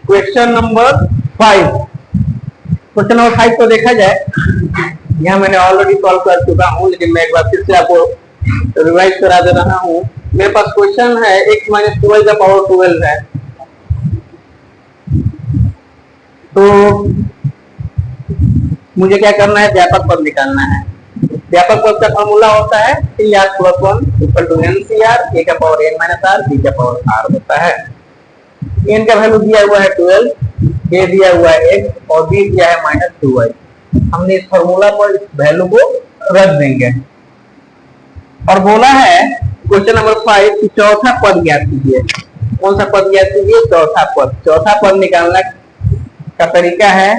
Question number 5। Question number 5 को देखा जाए, यहाँ मैंने ऑलरेडी सॉल्व कर चुका हूँ, लेकिन मैं एक बार फिर से आपको रिवाइज करा दे रहा हूँ। मेरे पास क्वेश्चन है x माइनस 12 का पावर 12 है। तो मुझे क्या करना है, व्यापक पद निकालना है। व्यापक पद का फॉर्मूला होता है CR plus 1 equal to NCR, a का power n minus r, b का पावर r होता है। n का वैल्यू दिया हुआ है 12, a दिया हुआ है x और b दिया है माइनस 2y। हमने इस फॉर्मूला पर इस वैल्यू को रख देंगे और बोला है क्वेश्चन नंबर 5 की चौथा पद ज्ञात कीजिए। कौन सा पद ज्ञात कीजिए? चौथा पद। चौथा पद निकालना का तरीका है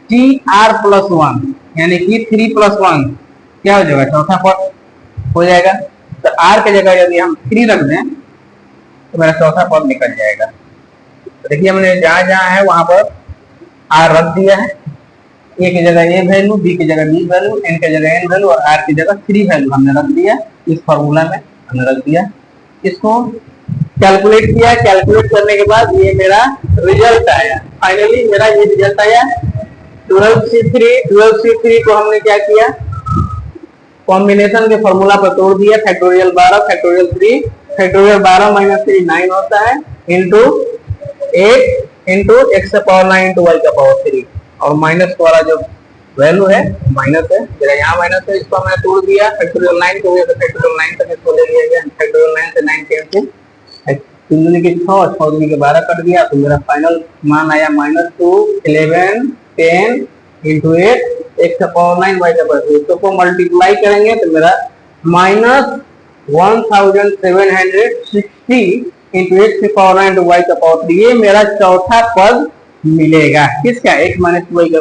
TR प्लस 1, यानी कि 3 प्लस 1 क्या हो जाएगा? चौथा पद हो जाएगा। तो R के जगह यदि हम 3 रख दें तो मेरा चौथा पद निकल जाएगा। तो देखिए हमने जहां जहां है वहां पर R रख दिया है। A की जगह A वैल्यू, B की जगह B वैल्यू, N की जगह N वैल्यू और R की जगह 3 वैल्यू हमने रख दिया। इस फॉर्मूला में हमने रख दिया। इसको कैलकुलेट किया। कैलकुलेट करने के बाद ये मेरा रिजल्ट आया। फाइनली मेरा ये रिजल्ट आया 12C3 को हमने क्या किया, कॉम्बिनेशन के फॉर्मूला पर तोड़ दिया। फैक्टोरियल 12 फैक्टोरियल 3 फैक्टोरियल 12 माइनस 3 9 होता है, इंटू 8 इंटू x का पावर 9 इंटू y का पावर 3 और माइनस वाला जो वैल्यू है माइनस है, मेरा यहाँ माइनस है, इसको मैंने तोड़ दिया। फैक्टोरियल 9 को फैक्टोरियल 9 तक इसको ले लिया गया। फैक्टोरियल 9 से 9 कैंसिल, 3 दूनी के 6 6 दूनी के 12 कट गया। तो मेरा फाइनल मान आया माइनस 2 11 10 इंटू 8 x का पावर 9 y का पावर 3। तो को मल्टीप्लाई करेंगे तो मेरा माइनस 1760 इंटू x की पावर 9 इंटू y का पावर 3, ये मेरा चौथा पद मिलेगा। किसका? x माइनस 2y का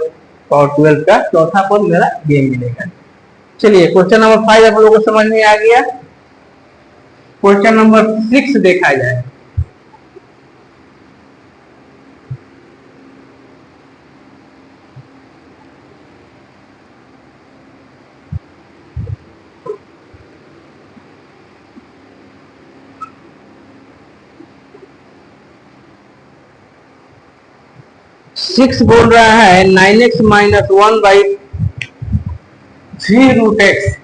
पावर 12 का चौथा पद मेरा ये मिलेगा। चलिए क्वेश्चन नंबर 5 आप लोगों को समझ में आ गया। क्वेश्चन नंबर 6 देखा जाए। सिक्स बोल रहा है 9x minus 1 by 3 root x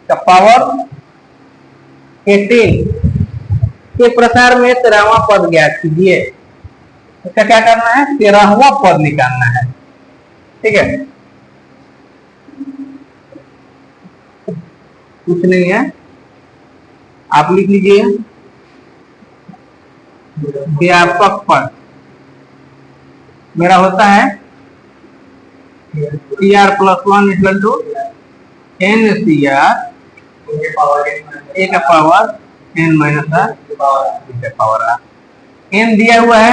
का पावर 18 के प्रसार में 13वां पद ज्ञात कीजिए। इसका क्या करना है? 13वां पद निकालना है। ठीक है, कुछ नहीं है, आप लिख लीजिए व्यापक पद मेरा होता है CR plus 1 equal to NCR a का power n minus r b का पावर r। n दिया हुआ है,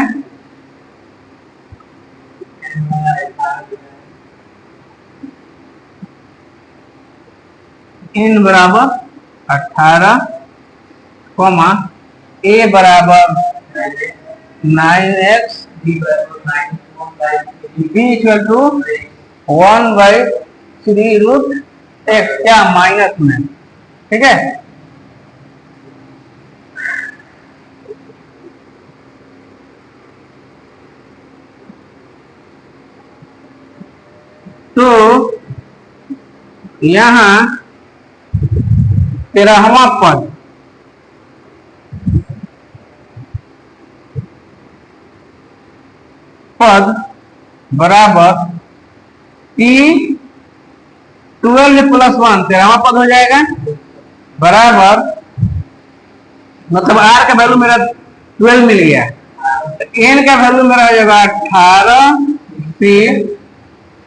n बराबर 18 कॉमा a बराबर 9x b equal to 1 by 3 root x, क्या माइनस में। ठीक है, तो यहां 13वां पद बराबर T12 प्लस 1 13वां पद हो जाएगा, बराबर मतलब R का वैल्यू मेरा 12 मिल गया, N का वैल्यू मेरा हो जाएगा 18 फिर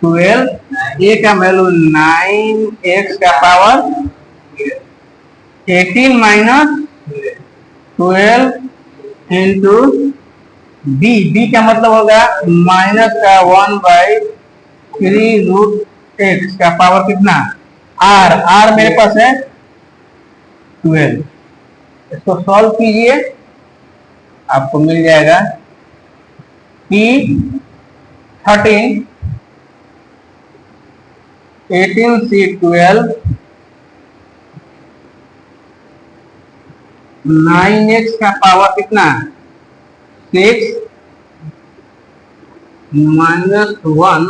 12, A का वैल्यू 9x का पावर 18 माइनस 12 इंटू b का मतलब होगा माइनस का 1 बाई 3 रूट एक्स का पावर कितना? r मेरे पास है 12। इसको सॉल्व कीजिए, आपको मिल जाएगा P13 18C12 9x का पावर कितना 6 -1।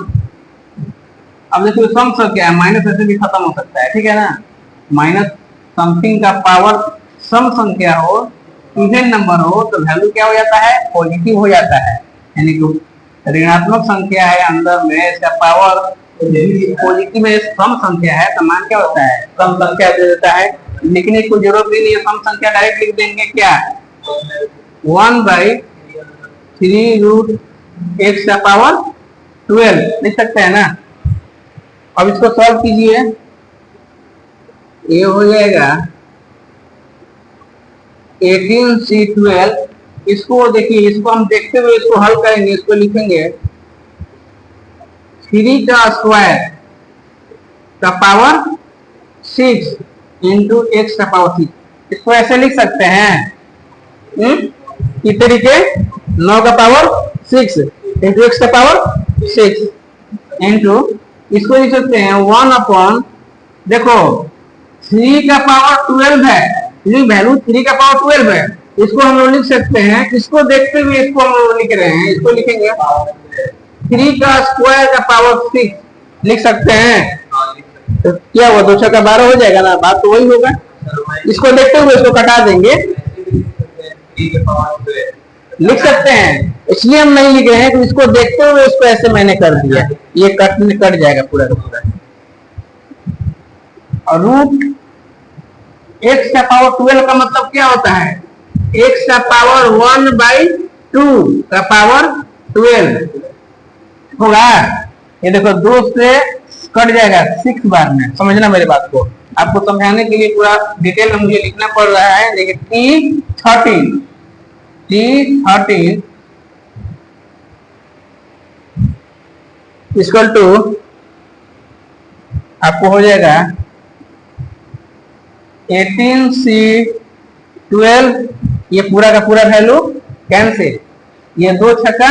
अब देखो सम संख्या है, माइनस ऐसे भी खत्म हो सकता है, ठीक है ना। माइनस समथिंग का पावर सम संख्या हो, इवन नंबर हो, तो वैल्यू क्या हो जाता है, पॉजिटिव हो जाता है। यानी कि ऋणात्मक संख्या है अंदर में, इसका पावर पॉजिटिव में सम संख्या है, तो मान क्या होता है, सम संख्या दे देता है। लिखने की कोई जरूरत भी नहीं है, सम संख्या डायरेक्ट लिख देंगे, क्या 1/3√x का पावर 12 लिख सकते हैं ना। अब इसको सॉल्व कीजिए, ये हो जाएगा 18C12। इसको देखिए, इसको हम देखते हुए इसको हल करेंगे, इसको लिखेंगे 3 का स्क्वायर का पावर 6 इंटू एक्स का पावर 6। इसको ऐसे लिख सकते हैं, इस तरीके 9 का पावर 6 इंटू एक्स का पावर 6 इंटू, इसको लिख सकते हैं 1 अपॉन, देखो 3 का पावर 12 है, ये वैल्यू 3 का पावर 12 है, इसको हम लोग लिख सकते हैं, इसको देखते हुए इसको हम लोग लिख रहे हैं, इसको लिखेंगे 3 का स्क्वायर का पावर 6 लिख सकते हैं। तो क्या हुआ, 2 का 12 हो जाएगा ना, बात तो वही होगा। इसको देखते हुए इसको कटा देंगे, लिख सकते हैं, इसलिए हम नहीं लिख रहे हैं कि इसको देखते हुए इसको ऐसे मैंने कर दिया, ये कट जाएगा पूरा का पूरा। और रूट एक्स का पावर 12 का मतलब क्या होता है, एक्स का पावर 1/2 का पावर 12 होगा। ये देखो 2 से कट जाएगा 6 बार में, समझना मेरे बात को। आपको समझाने के लिए पूरा डिटेल में मुझे लिखना पड़ रहा है। देखिए T13 इक्वल टू आपको हो जाएगा 18C12, ये पूरा का पूरा वैल्यू कैंसिल, ये 2 छक्का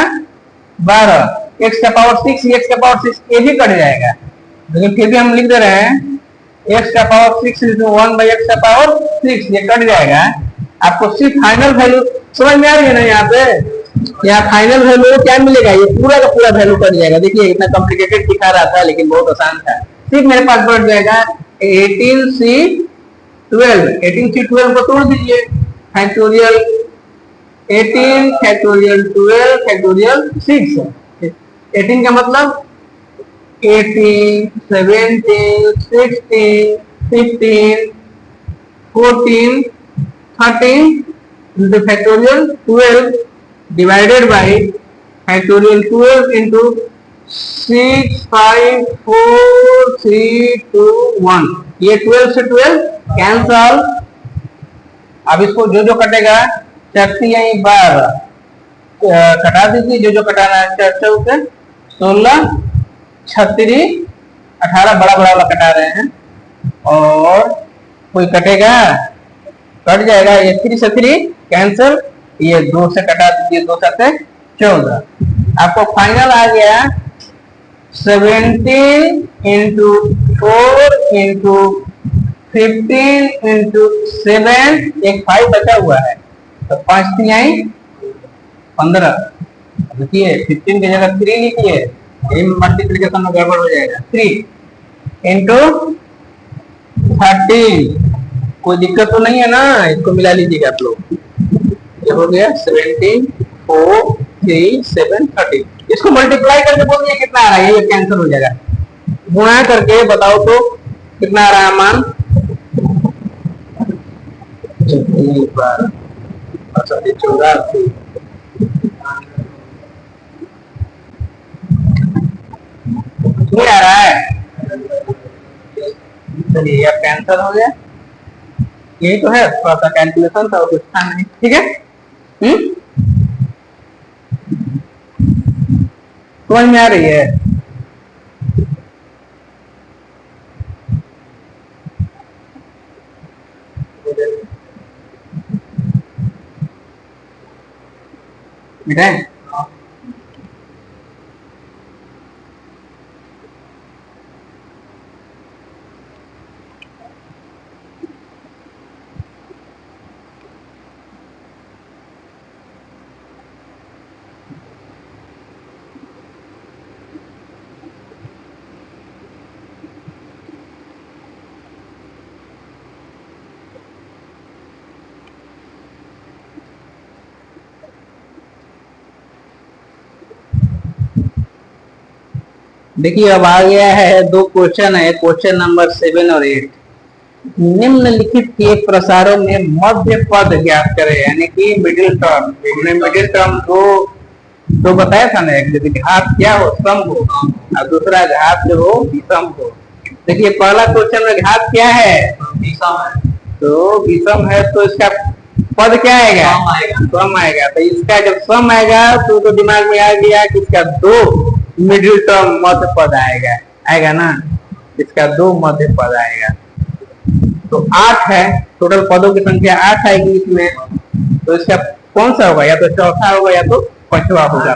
12, x का पावर 6, x का पावर 6 ये भी कट जाएगा, लेकिन फिर भी हम लिख दे रहे हैं x का पावर 6 इंटू 1/x का पावर 6, ये कट जाएगा। आपको सिर्फ फाइनल वैल्यू समझ में आ रही है ना, यहाँ पे यहाँ फाइनल वैल्यू क्या मिलेगा, ये पूरा का पूरा वैल्यू कट जाएगा। देखिए इतना कॉम्प्लिकेटेड दिखा रहा था, लेकिन बहुत आसान था। सिर्फ मेरे पास बढ़ जाएगा 18C12 को तोड़ दीजिए, फैक्टोरियल 18 फैक्टोरियल 12 फैक्टोरियल 6। 18 का मतलब 18 17 16 15 14 13 into factorial 12 divided by factorial 12 into 6 5 4 3 2 1। ये 12 से 12 कैंसल। अब इसको जो जो कटेगा 4 यही 12 कटा दीजिए, जो कटाना है 4 चौके 16 36 18 बड़ा बड़ा वाला कटा रहे हैं, और कोई कटेगा कट जाएगा, ये 3 से 3 कैंसिल, ये 2 से कटा दीजिए, 2 से 14। आपको फाइनल आ गया 17 इंटू 4 इंटू 15 इंटू 7, एक 5 बचा हुआ है, तो 5 3 आई 15। देखिए 15 की जगह 3 लिखिए, यही मल्टीप्लिकेशन में गड़बड़ हो जाएगा। 3 इंटू 13, कोई दिक्कत तो नहीं है ना, इसको मिला लीजिएगा आप लोग। ये हो गया 17 4 3 7 13। इसको मल्टीप्लाई करके बोलिए कितना आ रहा है, ये कैंसिल हो जाएगा। गुणा करके बताओ तो कितना आ रहा है मान, 84 नहीं आ रहा है। चलिए अब कैंसिल हो गया, यही तो है, थोड़ा सा कैलकुलेशन था, कुछ था नहीं, ठीक है। समझ में आ रही है। मिटाएं। देखिए अब आ गया है, दो क्वेश्चन है, क्वेश्चन नंबर 7 और 8। निम्नलिखित के प्रसारों में मध्य पद ज्ञात करें, यानी कि मिडिल टर्म। हमने मिडिल टर्म दो बताया था ना, एक यदि घात क्या हो, सम हो, और दूसरा घात जो हो विषम हो। देखिए पहला क्वेश्चन में घात क्या है, विषम है, तो विषम है तो इसका पद क्या आएगा, सम आएगा। तो इसका जब सम आएगा तो दिमाग में आ गया कि इसका दो मिडिल टर्म मध्य पद आएगा ना, इसका दो मध्य पद आएगा। तो 8 है, टोटल पदों की संख्या 8 आएगी इसमें। तो इसका कौन सा होगा, या तो चौथा होगा या तो पांचवा होगा।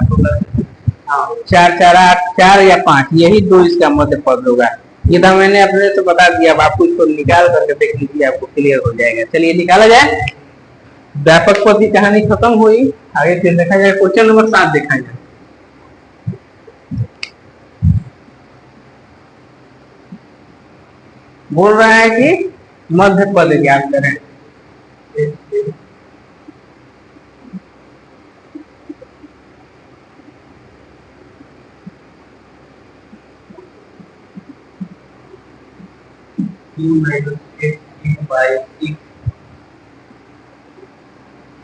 4 4 8, 4 या 5, यही दो इसका मध्य पद होगा। ये तो मैंने अपने से बता दिया, अब आपको इसको निकाल करके देख लीजिए, आपको क्लियर हो जाएगा। चलिए निकाला जाए। व्यापक पद की कहानी खत्म हुई। आगे फिर देखा जाए क्वेश्चन नंबर 7 देखा जाए। बोल रहा है कि मध्य पद ज्ञात करें।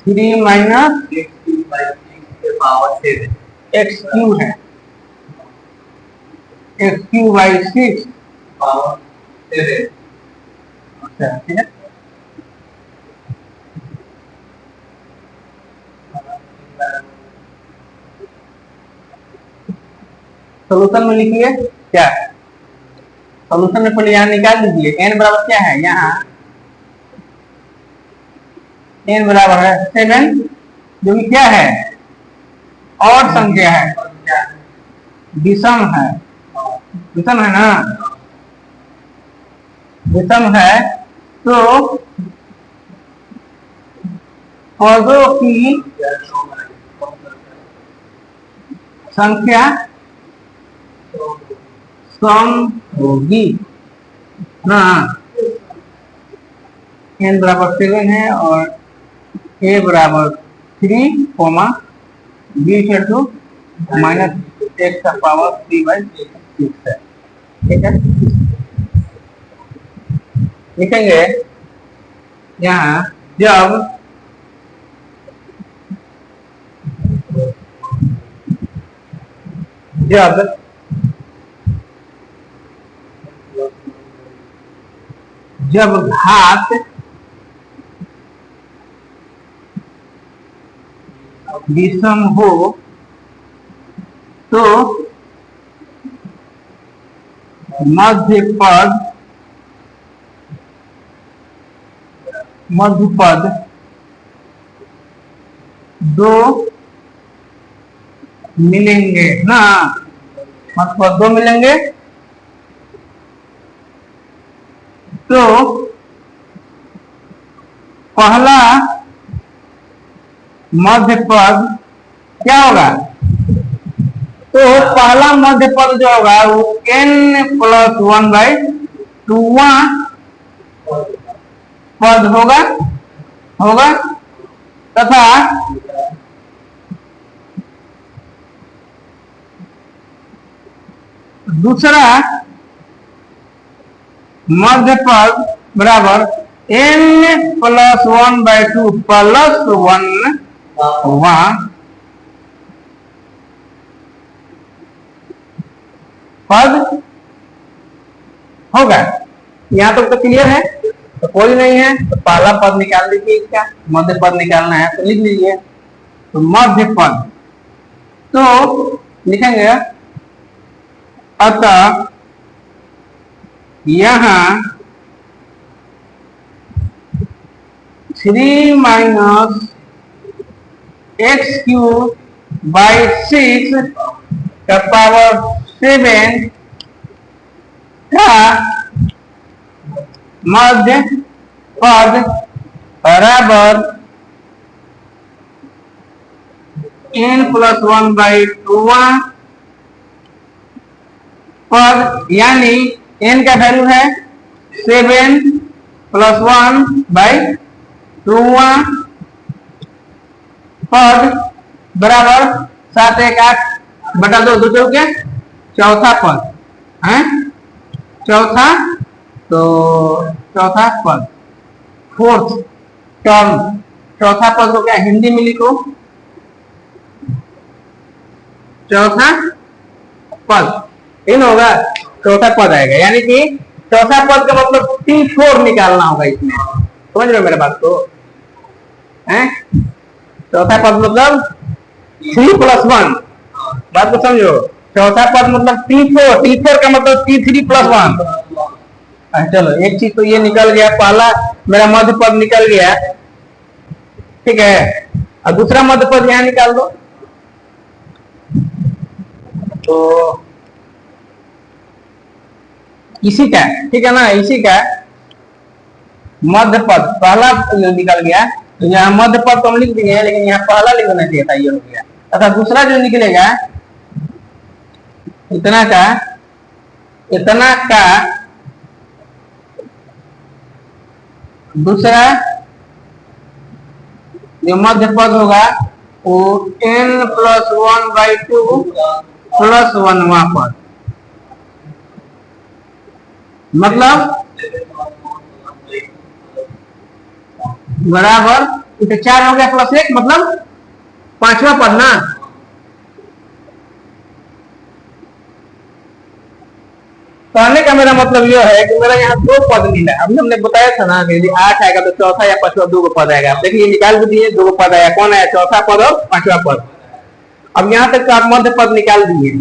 थ्री माइनस एक्स क्यू है, एक्स क्यू बाई 6 पावर 7। अच्छा ठीक है, सोल्यूशन में लिखिए क्या, सोल्यूशन में पहले यहाँ निकाल लीजिए। n बराबर क्या है, यहाँ n बराबर है 7, जो कि क्या है, और संख्या है, विषम है, विषम है ना, विषम है। तो पदों की संख्या सम होगी ना। n बराबर 7 है और a बराबर 3, b equal to minus x का पावर 3/6 है। ठीक है, लिखेंगे यहाँ जब घात विषम हो तो मध्य पद दो मिलेंगे ना, मध्य पद दो मिलेंगे। तो पहला मध्य पद क्या होगा, तो पहला मध्य पद जो होगा वो n+1/2 पद होगा तथा दूसरा मध्य पद बराबर n+1/2 +1 पद होगा। यहाँ तक तो क्लियर है, तो कोई नहीं है तो पहला पद निकाल लीजिए, इसका मध्य पद निकालना है तो लिख लीजिए। तो मध्य पद तो लिखेंगे, अतः यहाँ 3 - x³ बाई 6 का पावर 7 का मध्य पद बराबर n+1/2 पद, यानी n का वैल्यू है 7 + 1/2 पद बराबर 7 1 8 बटा 2 2 क्या चौथा पद है, चौथा पद, फोर्थ टर्म, चौथा पद को क्या हिंदी में लिखो, चौथा पद इन होगा, चौथा पद आएगा, यानी कि चौथा पद का मतलब T4 निकालना होगा इसमें, समझ रहे हो मेरे बात को हैं? चौथा पद मतलब 3 + 1, बात को समझो, चौथा पद मतलब T4 का मतलब T3 + 1। चलो एक चीज तो ये निकल गया, पहला मेरा मध्य पद निकल गया, ठीक है, और दूसरा मध्य पद यहां निकाल दो, तो इसी का, ठीक है ना, इसी का मध्य पद पहला निकल गया, तो यहाँ मध्य पद तो हम लिख दिए, लेकिन यहाँ पहला लिखना चाहिए था, ये हो गया। तथा दूसरा जो निकलेगा इतना का दूसरा जो मध्य पद होगा वो n+1/2 + 1वां पद, मतलब बराबर इसे 4 हो गया +1, मतलब 5वां पद ना, कहने का मेरा मतलब यह है कि मेरा यहाँ 2 पद मिला। अभी हमने बताया था ना कि यदि 8 आएगा तो चौथा या 5वां 2 पद आएगा। देखिए निकाल भी दिए, 2 पद आया, कौन आया, चौथा पद और 5वां पद। अब यहाँ तक आप मध्य पद निकाल दिए,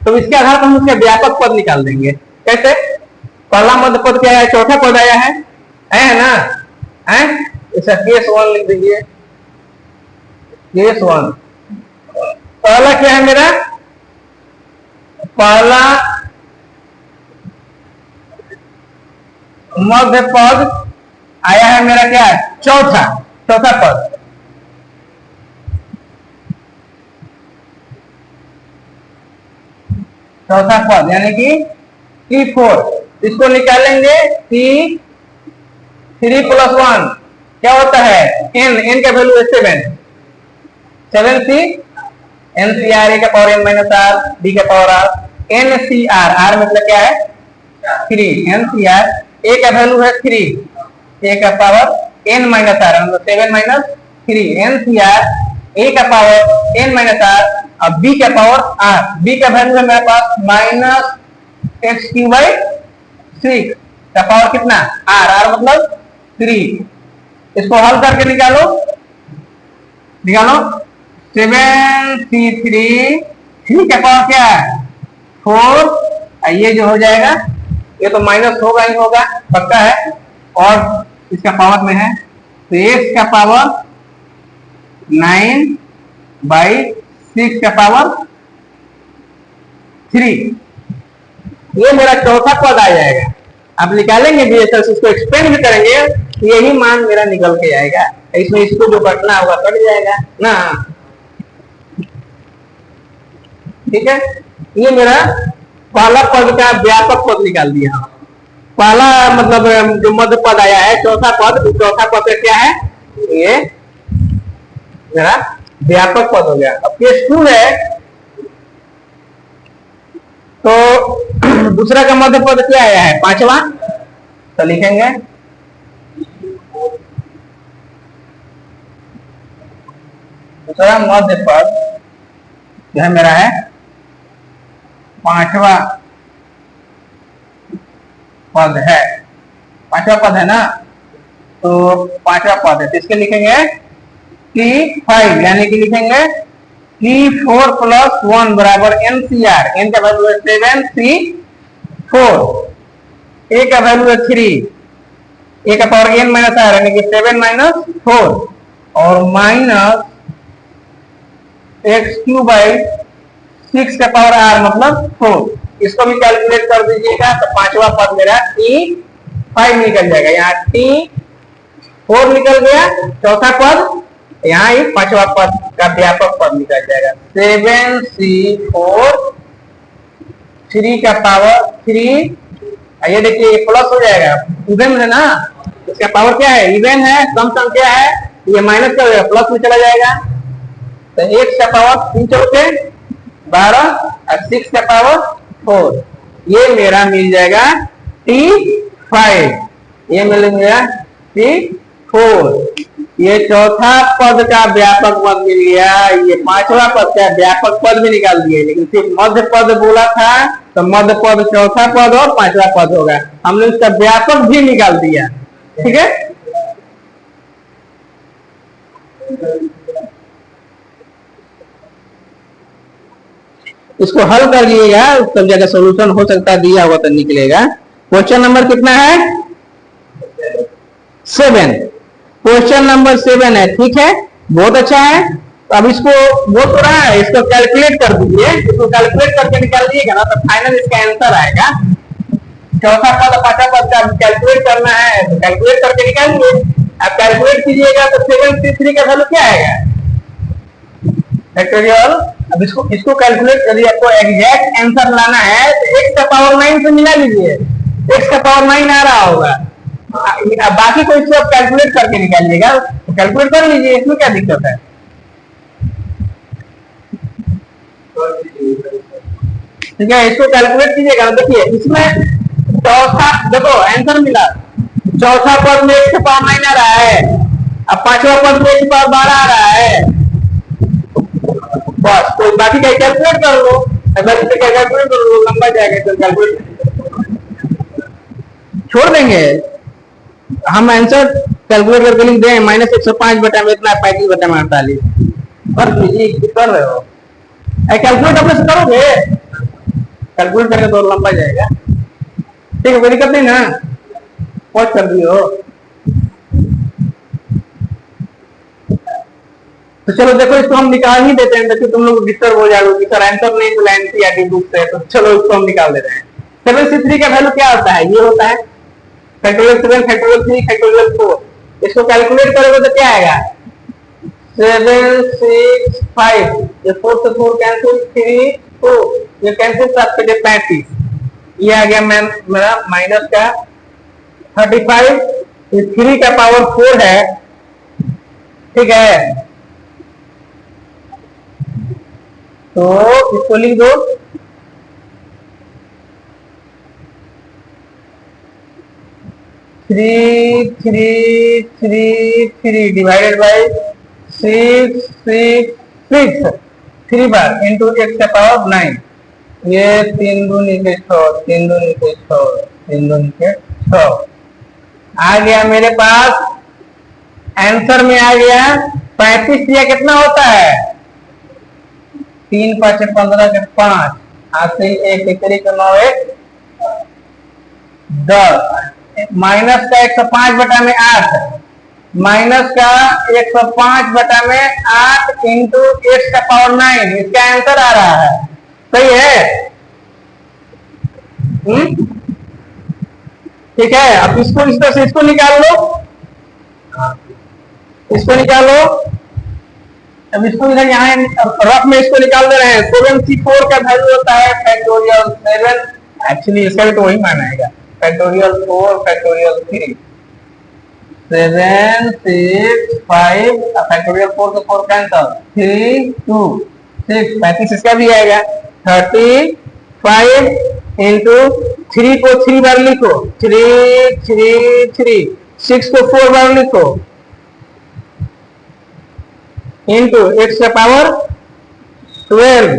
तो इसके आधार पर हम उसके व्यापक पद निकाल देंगे। कैसे? पहला मध्य पद क्या है, चौथा पद आया है ना, है इसे केस 1 लिख दीजिए, केस 1। पहला क्या है मेरा, पहला मध्य पद आया है मेरा क्या है, चौथा पद, चौथा पद यानी कि T4, इसको निकालेंगे T3 + 1 क्या होता है, n का वैल्यू है 7 NCR A का पावर n - r d का पावर r, NCR r मतलब क्या है 3, NCR A का वैल्यू है 3, A का पावर n - r मतलब 7 - 3, NCR A का पावर n - r अब B का पावर r, B का वैल्यू है मेरे पास -x³ का पावर कितना r मतलब 3, इसको हल करके निकालो 7c3 3 का पावर क्या है 4, ये जो हो जाएगा ये तो माइनस होगा ही होगा पक्का है, और इसका पावर में है तो x का पावर 9/6 का पावर 3, ये मेरा चौथा पद आ जाएगा। आप निकालेंगे भी तो इसको एक्सपेंड भी करेंगे, यही मान मेरा निकल के आएगा, इसमें इसको जो कटना होगा कट जाएगा ना, ठीक है। ये मेरा पहला पद का व्यापक पद निकाल दिया, पहला मतलब जो मध्य पद आया है चौथा पद, तो चौथा पद क्या है, ये मेरा व्यापक पद हो गया। अब केस 2 है, तो दूसरा का मध्य पद क्या आया है 5वां, तो लिखेंगे दूसरा मध्य पद जो है मेरा है 5वां पद है, 5वां पद है ना, तो 5वां पद है, तो इसके लिखेंगे T5 यानी कि लिखेंगे T4 + 1 बराबर NCR, n का वैल्यू है 7c4, A का वैल्यू है 3, A का पावर n - r यानी कि 7 - 4 और माइनस एक्स क्यू बाई 6 का पावर आर मतलब 4। इसको भी कैलकुलेट कर दीजिएगा तो पांचवा पद मेरा T5 निकल जाएगा। यहाँ T4 निकल गया चौथा पद, यहाँ ही पांचवा पद का व्यापक पद निकल जाएगा। 7C4 3 का पावर 3, ये देखिए प्लस हो जाएगा, इवन है ना, इसका पावर क्या है, इवन है, कम संख्या है, ये माइनस क्या हो जाएगा, प्लस में चला जाएगा। तो x का पावर 3 चौके 12 और 6 का पावर 4, ये मेरा मिल जाएगा T5, ये मिल गया T4। ये चौथा पद का व्यापक पद मिल गया, ये पांचवा पद का व्यापक पद भी निकाल दिए, लेकिन सिर्फ मध्य पद बोला था तो मध्य पद चौथा पद और पांचवा पद होगा, हमने उसका व्यापक भी निकाल दिया। ठीक है, इसको हल कर लिएगा, सब जगह सोल्यूशन हो सकता है दिया हुआ तो निकलेगा। क्वेश्चन नंबर कितना है, 7, क्वेश्चन नंबर 7 है। ठीक है, बहुत अच्छा है। तो अब इसको वो तो रहा है, इसको कैलकुलेट कर दीजिए, इसको कैलकुलेट करके निकाल दीजिएगा ना तो फाइनल इसका आंसर आएगा। चौथा पद पांचवा पद का कैलकुलेट करना है तो कैलकुलेट करके निकालिए। अब कैलकुलेट कीजिएगा तो 7C3 का वैल्यू क्या आएगा, फैक्टोरियल। अब इसको कैलकुलेट करिए, आपको एग्जैक्ट आंसर लाना है तो x का पावर 9 से मिला लीजिए, x का पावर 9 आ रहा होगा। बाकी को इसको आप कैलकुलेट करके निकालिएगा, तो कैलकुलेट कर लीजिए, इसमें क्या दिक्कत है। ठीक है, इसको कैलकुलेट कीजिएगा। देखिए इसमें चौथा, देखो आंसर मिला, चौथा पद में x का पावर 9 आ रहा है, अब पांचवा पद में x का पावर 12 आ रहा है, बस। तो बाकी का कैलकुलेट कर लो, कैलकुलेट कर लो, लंबा जाएगा तो कैलकुलेट छोड़ देंगे। हम आंसर कैलकुलेट करके लिख दें, -105 बटा में इतना, 35 बटा में 48। कर लीजिए, कर रहे हो कैलकुलेट अपने से करोगे, कैलकुलेट करके तो लंबा जाएगा। ठीक है, कोई दिक्कत नहीं ना, पॉज कर दियो। तो चलो देखो, इसको हम निकाल ही देते हैं, देखो तुम लोग डिस्टर्ब हो जाओगे सर आंसर नहीं मिला एनसीईआरटी बुक से, तो चलो इसको हम निकाल देते हैं। 7C3 का वैल्यू क्या होता है, ये होता है फैक्टोरियल 7 फैक्टोरियल 3 फैक्टोरियल 4। इसको कैलकुलेट करोगे तो क्या आएगा, 7 6 5, ये 4 से 4 कैंसिल, 3 2, ये कैंसिल करते थे 35, ये आ गया मेरा माइनस का 35, ये 3 का पावर 4 है। ठीक है, तो इसको लिख दो, three three three three divided by 6 6 6 3 bar into x का पावर 9, ये 3 दूनी के 6, 3 दूनी के 6, 3 दूनी के 6 आ गया मेरे पास। आंसर में आ गया 35, या कितना होता है, 3 5 15 के 5, 8 से 1 1 9 1 10, माइनस का 105 बटा में 8, माइनस का 105 बटा में 8 इंटू x का पावर 9, इसका आंसर आ रहा है। सही है, ठीक है। अब इसको इस तरह से इसको निकाल लो, इसको निकालो। अब इसको इधर यहाँ रफ में इसको निकाल दे रहे हैं। 7C4 का वैल्यू होता है फैक्टोरियल 7, एक्चुअली इसका भी तो वही मान आएगा, फैक्टोरियल 4 फैक्टोरियल 3, 7 6 5 फैक्टोरियल 4 से 4 कैंसिल, 3 2 6 35 इसका भी आएगा। 35 इंटू 3 को 3 बार लिखो, 3 3 3, 6 को 4 बार लिखो, इंटू x का पावर 12,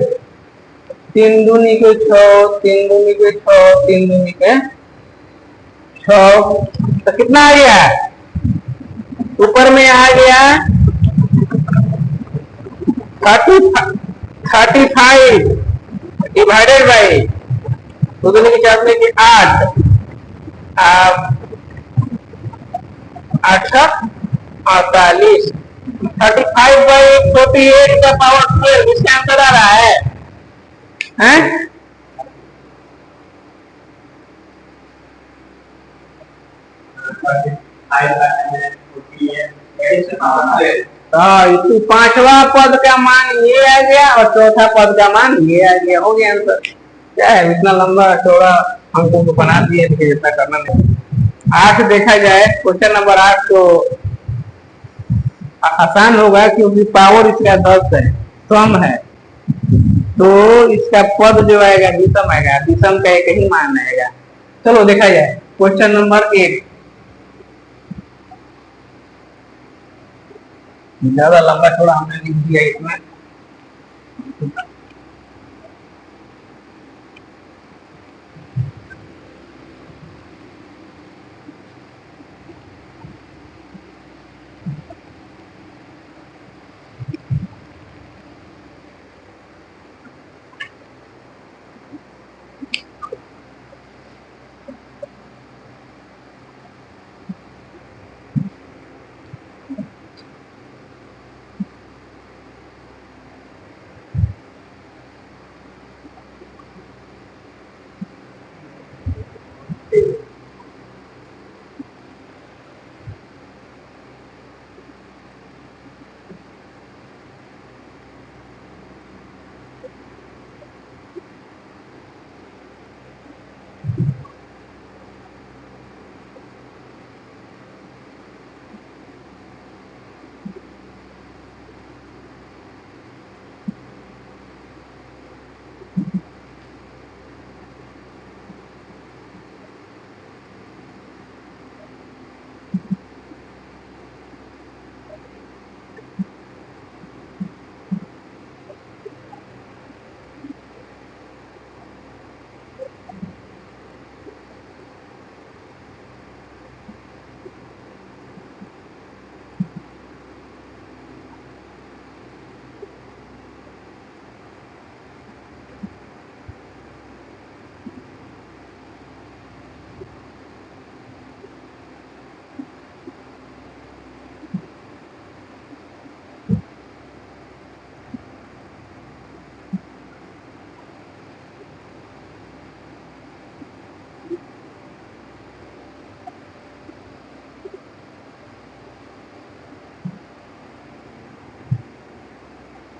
3 दूनी के 6, 3 दूनी के 6, 3 दूनी के 6, तो कितना आ गया, ऊपर में आ गया 35 डिवाइडेड बाई 2 दूनी के 4 के 8, 8 48, 35/48 का पावर 12 इसका आंसर आ रहा है, हैं? तो पांचवा पद का मान ये आ गया और चौथा पद का मान ये आ गया, हो गया आंसर। क्या है, इतना लंबा चौड़ा हमको तो बना दिए थे, इतना करना नहीं। 8 देखा जाए, क्वेश्चन नंबर 8 तो आसान होगा क्योंकि पावर इसका 10 है, सम है, तो इसका पद जो आएगा विषम आएगा, विषम का एक ही मान आएगा। चलो देखा जाए क्वेश्चन नंबर 8। ज्यादा लंबा थोड़ा हमने लिख दिया इसमें।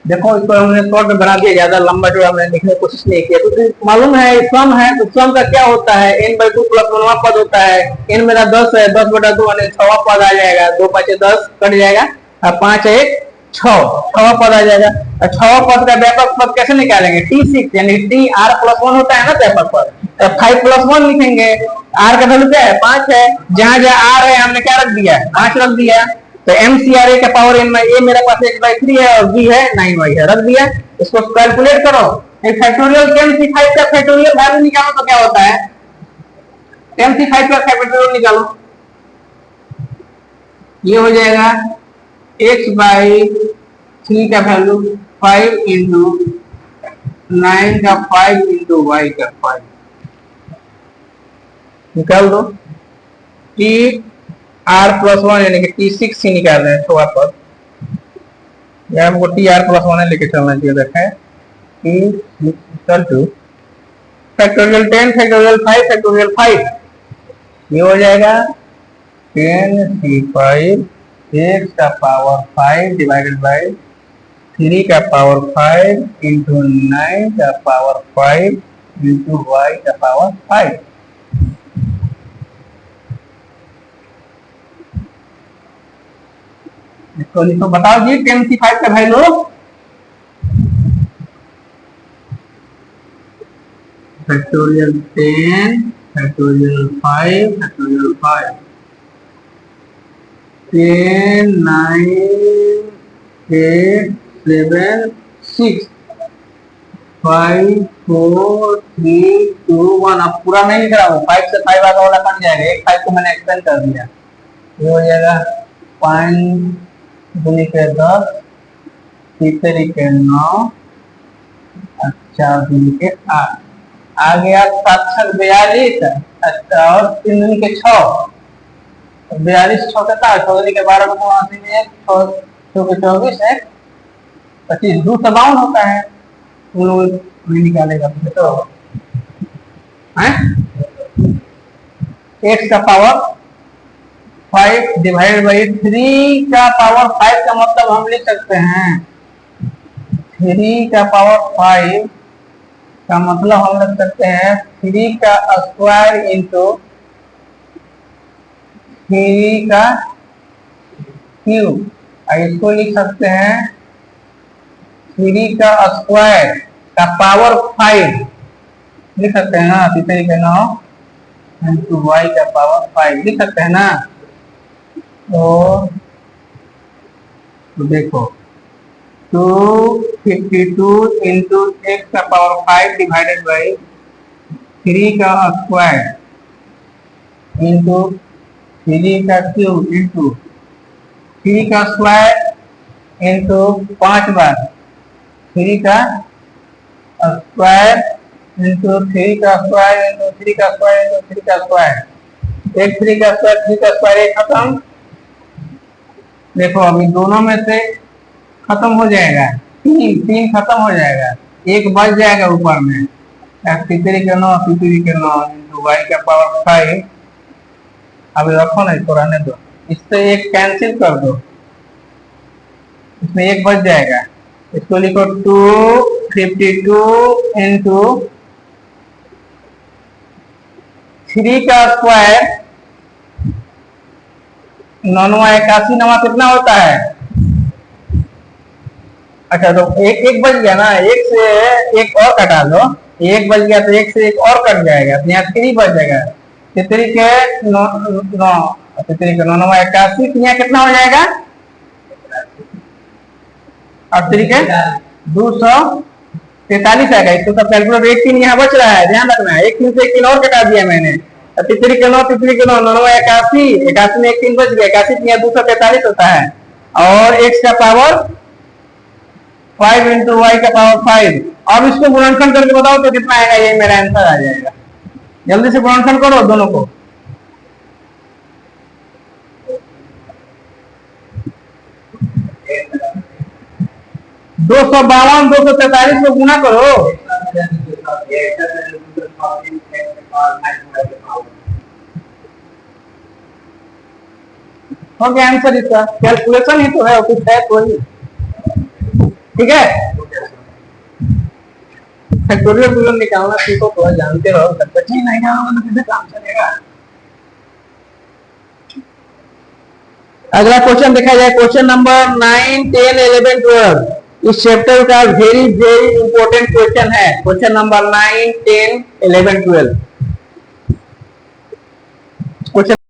देखो इसको हमने शॉर्ट में बना दिया, ज्यादा लंबा जो हमने लिखने की कोशिश नहीं किया, तो मालूम है सम है, तो सम का क्या होता है, n/2 + 1वां पद होता है। n मेरा 10 है, 10/2 यानी 6वां पद आ जाएगा, 2 5 10 कट जाएगा और 5 1 6, 6वां पद आ जाएगा। और 6वां पद का व्यापक पद कैसे निकालेंगे, t6 यानी tr+1 होता है ना व्यापक पद, तो 5 + 1 लिखेंगे। r का वैल्यू क्या है, 5 है, जहां जहां r है हमने क्या रख दिया, 5 रख दिया। तो mCRA का पावर n a मेरे पास 1/3 है और b है 9y है, रख दिया। इसको कैलकुलेट करो, फैक्टोरियल mc5 का फैक्टोरियल वैल्यू निकालो तो क्या होता है, mc5 का फैक्टोरियल निकालो, ये हो जाएगा x/3 का वैल्यू 5 × 9 का 5 × y का 5 निकाल दो। tr+1 यानी कि t6 ही निकाल रहे हैं, तो आप यहाँ हमको tr+1 लेके चलना चाहिए। देखें t6 फैक्टोरियल 10 फैक्टोरियल 5 फैक्टोरियल 5, ये हो जाएगा 10c5 x का पावर 5 डिवाइडेड बाय 3 का पावर 5 × 9 का पावर 5 × y का पावर 5। इसको बताओ जी, 10c5 का वैल्यू फैक्टोरियल 10 फैक्टोरियल 5 फैक्टोरियल 5 10 9 8 7 6 5 4 3 2 1। अब पूरा नहीं लिख रहा हूँ, 5 से 5 आगे वाला कट जाएगा, एक 5 को मैंने एक्सटेंड कर दिया, ये हो जाएगा 5 दूनी के 10 तीसरी के 9 और 4 दूनी के 8 आ गया 7 42 और 3 दूनी के 6 42 6 के 12 को 12 में 6 24 है, 25 2 से बाउंड होता है, तुम लोग नहीं निकालेगा तो है। x का पावर 5 डिवाइडेड बाई 3 का पावर 5 का मतलब हम लिख सकते हैं 3 का पावर 5 का मतलब हम लिख सकते हैं 3 का स्क्वायर इंटू 3 का क्यूब, इसको लिख सकते हैं 3 का स्क्वायर का पावर 5 लिख सकते हैं ना, तीसरे के 9 इंटू वाई का पावर 5 लिख सकते हैं ना। तो देखो 252 इंटू एक्स का पावर 5 डिवाइडेड बाई 3 का स्क्वायर इंटू 3 का क्यूब इंटू 3 का स्क्वायर इंटू 5 बार 3 का स्क्वायर इंटू 3 का स्क्वायर इंटू 3 का स्क्वायर इंटू 3 का स्क्वायर, एक 3 का स्क्वायर 3 का स्क्वायर एक खत्म। देखो अभी दोनों में से खत्म हो जाएगा, तीन खत्म हो जाएगा, एक बच जाएगा ऊपर में, तीसरी के 9 इंटू वाई का पावर 5। अभी रखो ना, इसको रहने दो, इससे एक कैंसिल कर दो, इसमें एक बच जाएगा, इसको लिखो 252 इंटू 3 का स्क्वायर 981 नवा कितना होता है। अच्छा तो एक बच गया ना, एक से एक और कटा लो, एक बच गया तो एक से एक और कट जाएगा, तो यहाँ 3 बच जाएगा, तीसरी के 9 81 यहाँ कितना हो जाएगा, और 3 के 243 आएगा। इसको सब कैलकुलेट, एक 3 यहाँ बच रहा है, ध्यान रखना है, एक 3 से एक 3 और कटा दिया मैंने, तीसरी के 9 81 में एक 3 बच गया, 81 यहाँ 243 होता है, और x का पावर 5 इंटू वाई का पावर 5। अब इसको गुणनखंड करके बताओ तो कितना आएगा, ये मेरा आंसर आ जाएगा। जल्दी से गुणनखंड करो दोनों को। दो 243 को गुना करो, हो गया आंसर इसका। कैलकुलेशन ही तो है, कुछ है कोई, ठीक है। फैक्टोरियल निकालना सीखो, थोड़ा जानते रहो, नहीं निकालोगे तो कैसे काम चलेगा। अगला क्वेश्चन देखा जाए, क्वेश्चन नंबर 9, 10, 11, 12 इस चैप्टर का वेरी वेरी इंपॉर्टेंट क्वेश्चन है। Question number 9, 10, 11, 12 question